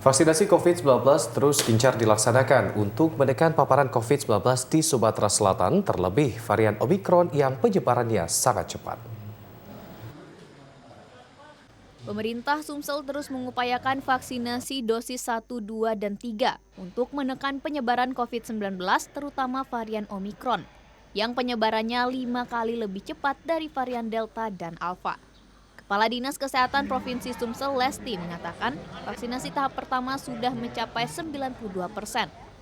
Vaksinasi COVID-19 terus gencar dilaksanakan untuk menekan paparan COVID-19 di Sumatera Selatan, terlebih varian Omikron yang penyebarannya sangat cepat. Pemerintah Sumsel terus mengupayakan vaksinasi dosis 1, 2, dan 3 untuk menekan penyebaran COVID-19 terutama varian Omikron yang penyebarannya 5 kali lebih cepat dari varian Delta dan Alpha. Kepala Dinas Kesehatan Provinsi Sumsel Lesti mengatakan vaksinasi tahap pertama sudah mencapai 92%.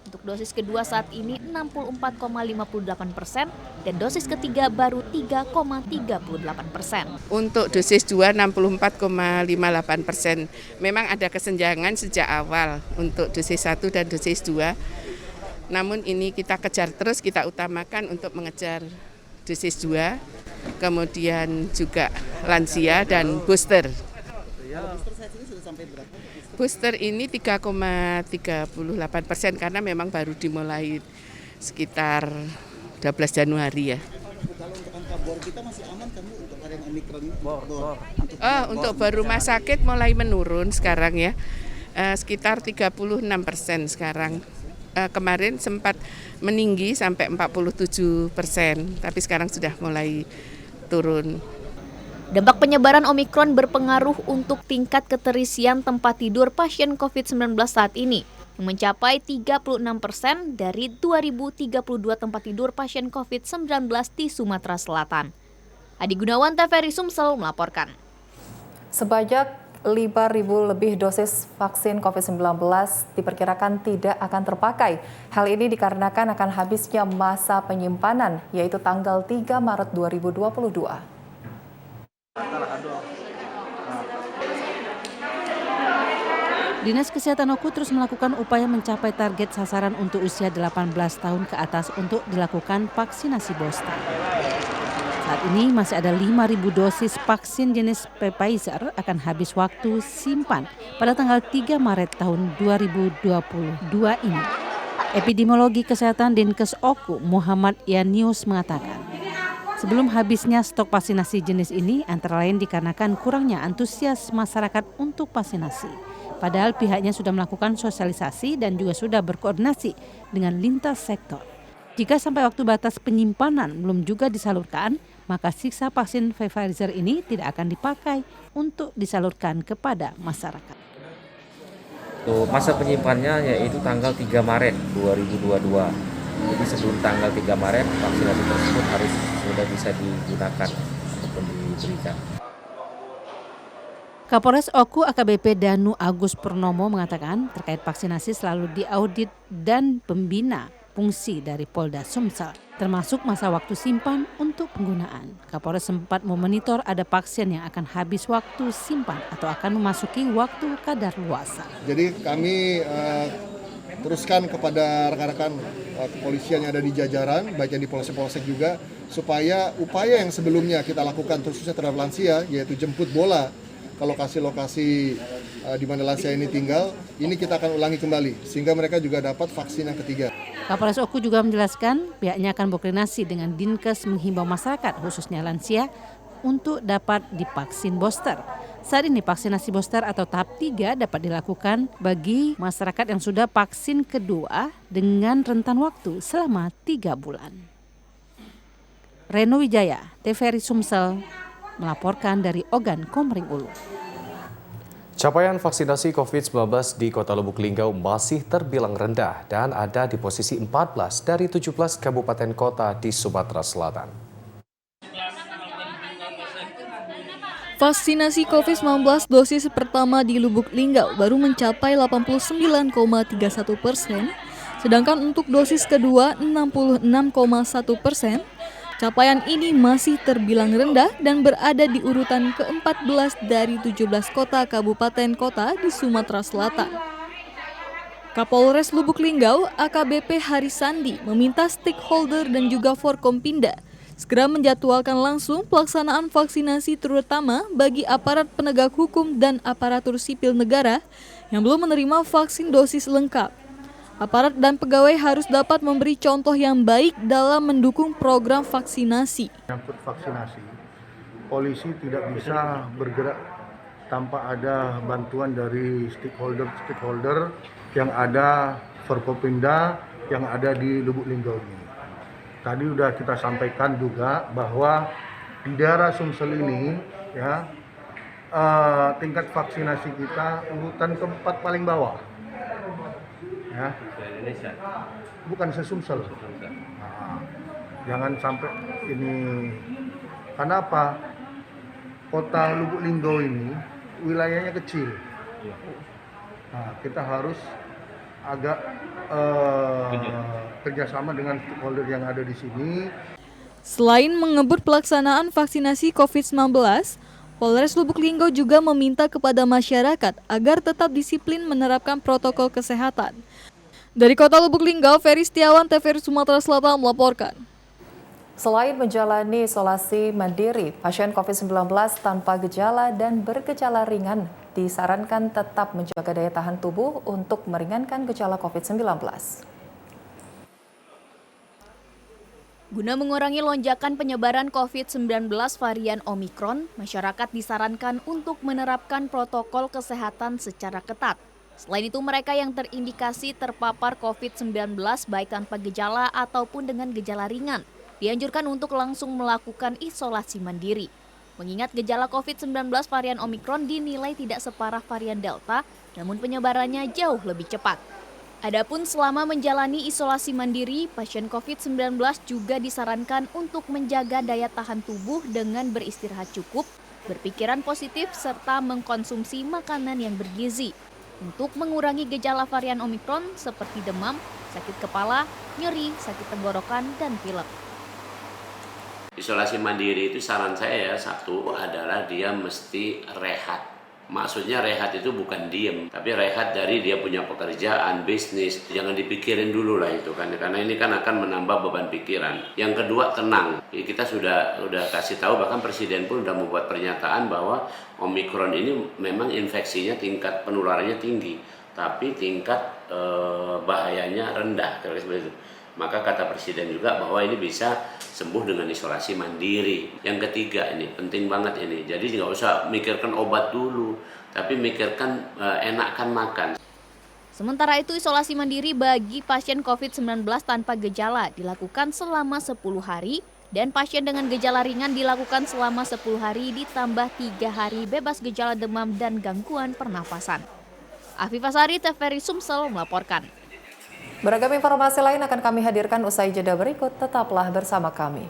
Untuk dosis kedua saat ini 64,58% dan dosis ketiga baru 3,38%. Untuk dosis 2 64,58%. Memang ada kesenjangan sejak awal untuk dosis 1 dan dosis 2. Namun ini kita kejar terus, kita utamakan untuk mengejar dosis 2, kemudian juga lansia dan booster. Booster ini 3,38% karena memang baru dimulai sekitar 12 Januari ya. Kalau untuk angka bor kita masih aman kan Bu untuk varian Omikron ini? Untuk baru rumah sakit mulai menurun sekarang ya, sekitar 36% sekarang. Kemarin sempat meninggi sampai 47%, tapi sekarang sudah mulai turun. Dampak penyebaran Omikron berpengaruh untuk tingkat keterisian tempat tidur pasien COVID-19 saat ini, yang mencapai 36% dari 2.032 tempat tidur pasien COVID-19 di Sumatera Selatan. Adi Gunawan, TVRI Sumsel melaporkan. Sebanyak 5.000 lebih dosis vaksin COVID-19 diperkirakan tidak akan terpakai. Hal ini dikarenakan akan habisnya masa penyimpanan, yaitu tanggal 3 Maret 2022. Dinas Kesehatan Oku terus melakukan upaya mencapai target sasaran untuk usia 18 tahun ke atas untuk dilakukan vaksinasi booster. Saat ini masih ada 5.000 dosis vaksin jenis Pfizer akan habis waktu simpan pada tanggal 3 Maret tahun 2022 ini. Epidemiologi Kesehatan Dinkes Oku Muhammad Yanius mengatakan, sebelum habisnya stok vaksinasi jenis ini antara lain dikarenakan kurangnya antusias masyarakat untuk vaksinasi. Padahal pihaknya sudah melakukan sosialisasi dan juga sudah berkoordinasi dengan lintas sektor. Jika sampai waktu batas penyimpanan belum juga disalurkan, maka sisa vaksin Pfizer ini tidak akan dipakai untuk disalurkan kepada masyarakat. Masa penyimpanannya yaitu tanggal 3 Maret 2022. Jadi sebelum tanggal 3 Maret vaksinasi tersebut harus sudah bisa digunakan ataupun diberikan. Kapolres Oku AKBP Danu Agus Purnomo mengatakan terkait vaksinasi selalu diaudit dan pembina fungsi dari Polda Sumsel, termasuk masa waktu simpan untuk penggunaan. Kapolres sempat memonitor ada vaksin yang akan habis waktu simpan atau akan memasuki waktu kadaluarsa. Jadi kami teruskan kepada rekan-rekan kepolisian yang ada di jajaran, baik yang di polsek-polsek juga, supaya upaya yang sebelumnya kita lakukan khususnya terhadap lansia, yaitu jemput bola ke lokasi-lokasi di mana lansia ini tinggal, ini kita akan ulangi kembali sehingga mereka juga dapat vaksin yang ketiga. Kapolres Oku juga menjelaskan pihaknya akan berkoordinasi dengan Dinkes menghimbau masyarakat khususnya lansia untuk dapat divaksin booster. Saat ini vaksinasi booster atau tahap 3 dapat dilakukan bagi masyarakat yang sudah vaksin kedua dengan rentan waktu selama 3 bulan. Reno Wijaya, TVRI Sumsel melaporkan dari Ogan Komering Ulu. Capaian vaksinasi COVID-19 di Kota Lubuk Linggau masih terbilang rendah dan ada di posisi 14 dari 17 kabupaten kota di Sumatera Selatan. Vaksinasi COVID-19 dosis pertama di Lubuk Linggau baru mencapai 89,31%, sedangkan untuk dosis kedua 66,1%. Capaian ini masih terbilang rendah dan berada di urutan ke-14 dari 17 kota kabupaten kota di Sumatera Selatan. Kapolres Lubuk Linggau, AKBP Harisandi, meminta stakeholder dan juga Forkompinda segera menjadwalkan langsung pelaksanaan vaksinasi terutama bagi aparat penegak hukum dan aparatur sipil negara yang belum menerima vaksin dosis lengkap. Aparat dan pegawai harus dapat memberi contoh yang baik dalam mendukung program vaksinasi. Menyangkut vaksinasi, polisi tidak bisa bergerak tanpa ada bantuan dari stakeholder yang ada Forkopimda yang ada di Lubuk Linggau ini. Tadi sudah kita sampaikan juga bahwa di daerah Sumsel ini ya tingkat vaksinasi kita urutan keempat paling bawah. Ya. Bukan se-Sumsel. Nah, jangan sampai ini. Kenapa? Kota Lubuk Linggau ini wilayahnya kecil. Nah, kita harus agak kerjasama dengan stakeholder yang ada di sini. Selain mengebut pelaksanaan vaksinasi COVID-19, Polres Lubuk Linggau juga meminta kepada masyarakat agar tetap disiplin menerapkan protokol kesehatan. Dari Kota Lubuk Linggau, Ferry Setiawan, TVRI Sumatera Selatan melaporkan. Selain menjalani isolasi mandiri, pasien COVID-19 tanpa gejala dan bergejala ringan disarankan tetap menjaga daya tahan tubuh untuk meringankan gejala COVID-19. Guna mengurangi lonjakan penyebaran COVID-19 varian Omikron, masyarakat disarankan untuk menerapkan protokol kesehatan secara ketat. Selain itu, mereka yang terindikasi terpapar COVID-19 baik tanpa gejala ataupun dengan gejala ringan, dianjurkan untuk langsung melakukan isolasi mandiri. Mengingat gejala COVID-19 varian Omikron dinilai tidak separah varian Delta, namun penyebarannya jauh lebih cepat. Adapun selama menjalani isolasi mandiri, pasien COVID-19 juga disarankan untuk menjaga daya tahan tubuh dengan beristirahat cukup, berpikiran positif, serta mengkonsumsi makanan yang bergizi untuk mengurangi gejala varian Omikron seperti demam, sakit kepala, nyeri, sakit tenggorokan, dan pilek. Isolasi mandiri itu saran saya ya, satu adalah dia mesti rehat. Maksudnya rehat itu bukan diem, tapi rehat dari dia punya pekerjaan, bisnis. Jangan dipikirin dulu lah itu kan, karena ini kan akan menambah beban pikiran. Yang kedua, tenang. Kita sudah kasih tahu, bahkan Presiden pun sudah membuat pernyataan bahwa Omikron ini memang infeksinya, tingkat penularannya tinggi, tapi tingkat bahayanya rendah. Seperti itu. Maka kata Presiden juga bahwa ini bisa sembuh dengan isolasi mandiri. Yang ketiga ini, penting banget ini. Jadi nggak usah mikirkan obat dulu, tapi mikirkan enakan makan. Sementara itu, isolasi mandiri bagi pasien COVID-19 tanpa gejala dilakukan selama 10 hari dan pasien dengan gejala ringan dilakukan selama 10 hari ditambah 3 hari bebas gejala demam dan gangguan pernafasan. Afifah Sari, TVRI Sumsel melaporkan. Beragam informasi lain akan kami hadirkan usai jeda berikut, tetaplah bersama kami.